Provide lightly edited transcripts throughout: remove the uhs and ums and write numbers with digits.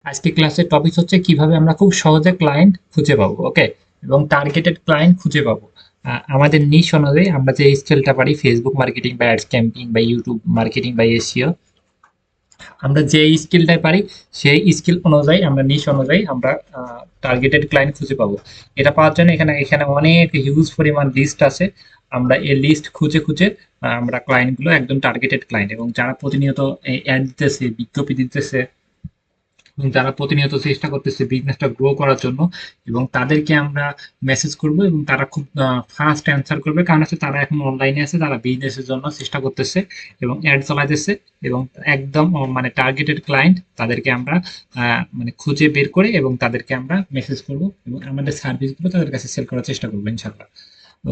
আজকে ক্লাসের টপিক হচ্ছে কিভাবে আমরা খুব সহজে ক্লায়েন্ট খুঁজে পাবো। ওকে, এবং টার্গেটেড ক্লায়েন্ট খুঁজে পাবো। আমাদের নিশ অনুযায়ী আমরা যে স্কিলটা পারি, ফেসবুক মার্কেটিং বা অ্যাডস ক্যাম্পিং বা ইউটিউব মার্কেটিং বা এসইও, আমরা যে স্কিলটাই পারি সেই স্কিল অনুযায়ী আমরা নিশ অনুযায়ী আমরা টার্গেটেড ক্লায়েন্ট খুঁজে পাবো। এটা পাওয়ার জন্য এখানে এখানে অনেক হিউজ পরিমাণ লিস্ট আছে। আমরা এই লিস্ট খুঁজে খুঁজে আমরা ক্লায়েন্টগুলো একদম টার্গেটেড ক্লায়েন্ট এবং যারা প্রতিনিয়ত অ্যাড দিতেছে, বিজ্ঞপ্তি দিতেছে, এবং যারা প্রতিনিয়ত চেষ্টা করতেছে বিজনেসটা গ্রো করার জন্য, এবং তাদেরকে আমরা মেসেজ করব এবং তারা খুব ফাস্ট অ্যান্সার করবে, কারণ হচ্ছে তারা এখন অনলাইনে আছে, তারা বিজনেসের জন্য চেষ্টা করতেছে এবং অ্যাড চালাইতেছে এবং একদম মানে টার্গেটেড ক্লায়েন্ট, তাদেরকে আমরা মানে খুঁজে বের করে এবং তাদেরকে আমরা মেসেজ করব এবং আমাদের সার্ভিসগুলো তাদের কাছে সেল করার চেষ্টা করবো ইনশাল্লাহ।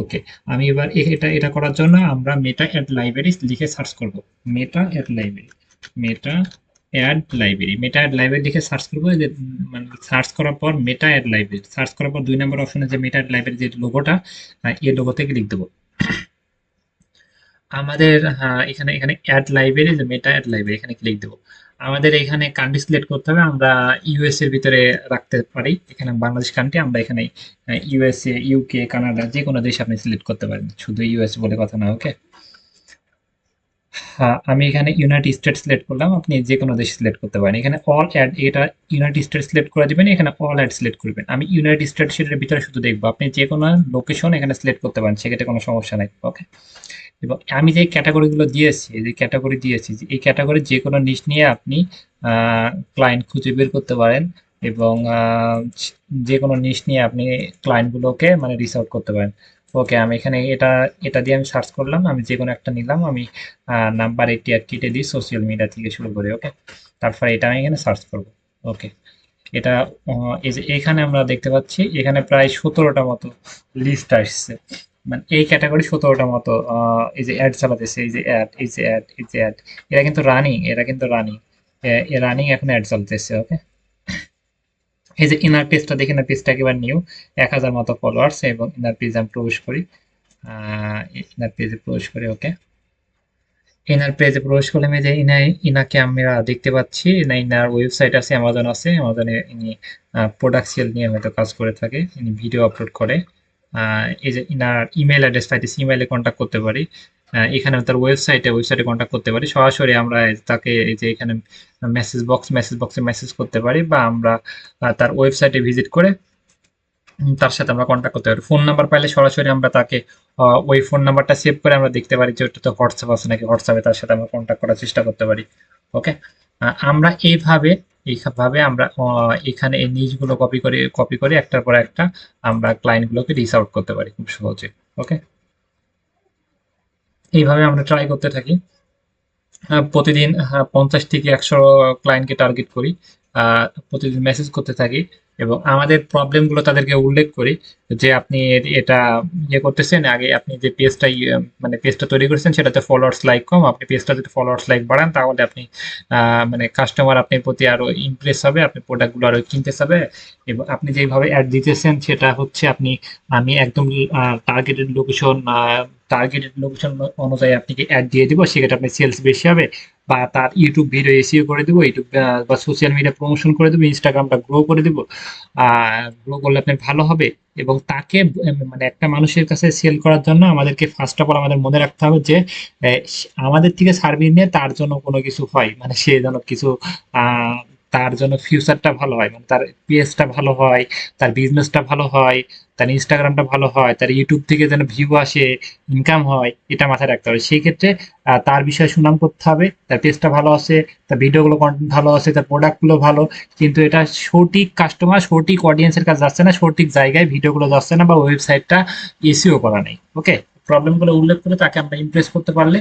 ওকে, আমি এবার এটা এটা করার জন্য আমরা মেটা অ্যাড লাইব্রেরি লিখে সার্চ করব। মেটা অ্যাড লাইব্রেরি, মেটা মেটা অ্যাড লাইব্রেরি লিখে সার্চ করবো। যে মানে সার্চ করার পর মেটা অ্যাড লাইব্রেরি সার্চ করার পর 2 নম্বর অপশনে যে মেটা অ্যাড লাইব্রেরি যে লোগোটা, এই লোগোতে ক্লিক দেবো। আমাদের এখানে এখানে অ্যাড লাইব্রেরি, যে মেটা অ্যাড লাইব্রেরি, এখানে ক্লিক দেবো। আমাদের এখানে কান্ট্রি সিলেক্ট করতে হবে। আমরা ইউএস এর ভিতরে রাখতে পারি, এখানে বাংলাদেশ কান্ট্রি, আমরা এখানে ইউএসএ, ইউকে, কানাডা, যে কোনো দেশ আপনি সিলেক্ট করতে পারেন, শুধু ইউএস বলে কথা না। ওকে, হ্যাঁ, আমি এখানে ইউনাইটেড স্টেটস সিলেক্ট করলাম, আপনি যে কোনো দেশ সিলেক্ট করতে পারেন। এখানে অল অ্যাড, এটা ইউনাইটেড স্টেটস সিলেক্ট করে দিবেন, এখানে অল অ্যাড সিলেক্ট করবেন। আমি ইউনাইটেড স্টেটসের ভিতরে শুধু দেখবো, আপনি যে কোনো লোকেশন এখানে সিলেক্ট করতে পারেন, সেক্ষেত্রে কোনো সমস্যা নাই। ওকে, এবং আমি যে ক্যাটাগরিগুলো দিয়েছি, এই যে ক্যাটাগরি দিয়েছি, এই ক্যাটাগরি যে কোনো নিশ নিয়ে আপনি ক্লায়েন্ট খুঁজে বের করতে পারেন এবং যে কোনো নিশ নিয়ে আপনি ক্লায়েন্টগুলোকে মানে রিচ আউট করতে পারেন। ওকে, আমি এখানে এটা এটা দিয়ে আমি সার্চ করলাম, আমি যে কোনো একটা নিলাম, আমি নাম্বার 80 আর কেটে দিই, সোশ্যাল মিডিয়া থেকে শুরু করে। ওকে, তারপরে এটা আমি এখানে সার্চ করব। ওকে, এটা এই যে এখানে আমরা দেখতে পাচ্ছি, এখানে প্রায় 17টা মতো লিস্ট আসছে, মানে এই ক্যাটাগরি 17টা মতো এই যে অ্যাড চালাতেছে, এই যে অ্যাড, এই যে অ্যাড, এই যে অ্যাড, এরা কিন্তু রানিং, এরা কিন্তু রানিং, রানিং এখন অ্যাড চলতেছে। ওকে, এই যে ইনার পেজটা দেখেন, না পেজটা একেবারে নিউ, 1000 মতো ফলোয়ার্স, এবং ইনার পেজ আমি প্রবেশ করি, ইনার পেজে প্রবেশ করি। ওকে, ইনার পেজে প্রবেশ করলে আমি যে ইনাকে আমরা দেখতে পাচ্ছি, ইনার ওয়েবসাইট আছে, অ্যামাজন আছে, অ্যামাজনে ইনি প্রোডাক্ট সেল নিয়ে হয়তো কাজ করে থাকে, ইনি ভিডিও আপলোড করে। এই যে ইনার ইমেল অ্যাড্রেস পাইতেছি, ইমেইলে কন্ট্যাক্ট করতে পারি। এখানে তার ওয়েবসাইটে কন্ট্যাক্ট করতে পারি সরাসরি। আমরা তাকে এই যে এখানে মেসেজ বক্সে মেসেজ করতে পারি, বা আমরা তার ওয়েবসাইটে ভিজিট করে তার সাথে আমরা কন্ট্যাক্ট করতে পারি। ফোন নাম্বার পাইলে সরাসরি আমরা তাকে ওই ফোন নাম্বারটা সেভ করে আমরা দেখতে পারি যে ওটা তো হোয়াটসঅ্যাপ আছে নাকি, হোয়াটসঅ্যাপে তার সাথে আমরা কন্ট্যাক্ট করার চেষ্টা করতে পারি। ওকে, আমরা এইভাবে আমরা এখানে এই নিউজগুলো কপি করে একটার পর একটা আমরা ক্লায়েন্টগুলোকে রিচ আউট করতে পারি খুব সহজে। ওকে, এইভাবে আমরা ট্রাই করতে থাকি। প্রতিদিন 50 থেকে 100 ক্লায়েন্টকে টার্গেট করি, প্রতিদিন মেসেজ করতে থাকি এবং আমাদের প্রবলেমগুলো তাদেরকে উল্লেখ করি, যে আপনি এটা ইয়ে করতেছেন, আগে আপনি যে পেজটা মানে পেজটা তৈরি করেছেন সেটাতে ফলোয়ার্স লাইক কম, আপনি পেজটা যদি ফলোয়ার্স লাইক বাড়ান তাহলে আপনি মানে কাস্টমার আপনার প্রতি আরো ইমপ্রেস হবে, আপনি প্রোডাক্টগুলো আরো কিনতে চাবে, এবং আপনি যেভাবে অ্যাড দিতেছেন সেটা হচ্ছে আমি একদম টার্গেটেড লোকেশন অনুযায়ী আপনাকে অ্যাড দিয়ে দিব, সেক্ষেত্রে আপনার সেলস বেশি হবে। বা তার ইউটিউব ভিডিও এসিও করে দেবো, ইউটিউব বা সোশ্যাল মিডিয়া প্রমোশন করে দেবো, ইনস্টাগ্রামটা গ্রো করে দেবো, গ্রো করলে আপনার ভালো হবে। এবং তাকে মানে একটা মানুষের কাছে সেল করার জন্য আমাদেরকে ফার্স্ট অফ অল আমাদের মনে রাখতে হবে যে আমাদের থেকে সার্ভিস নিয়ে তার জন্য কোনো কিছু হয়, মানে সে যেন কিছু আহ তার জন্য ফিউচারটা ভালো হয়, মানে তার পেজটা ভালো হয়, তার বিজনেসটা ভালো হয়, তার ইনস্টাগ্রামটা ভালো হয়, তার ইউটিউব থেকে যেন ভিউ আসে, ইনকাম হয়, এটা মাথায় রাখতে হবে। সেই ক্ষেত্রে তার বিষয়ে সুনাম করতে হবে, তার পেজটা ভালো আছে, তার ভিডিওগুলো কন্টেন্ট ভালো আছে, তার প্রোডাক্টগুলো ভালো, কিন্তু এটা সঠিক কাস্টমার, সঠিক অডিয়েন্সের কাছে যাচ্ছে না, সঠিক জায়গায় ভিডিওগুলো যাচ্ছে না, বা ওয়েবসাইটটা এসিও করা নেই। ওকে, প্রবলেমগুলো উল্লেখ করে তাকে আমরা ইমপ্রেস করতে পারলে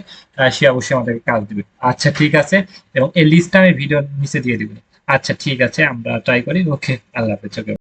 সে অবশ্যই আমাদেরকে কাজ দিবে। আচ্ছা, ঠিক আছে, এবং এই লিস্টটা আমি ভিডিওর নিচে দিয়ে দিব। আচ্ছা, ঠিক আছে, আমরা ট্রাই করি। ওকে, আল্লাহ হাফেজ। ওকে।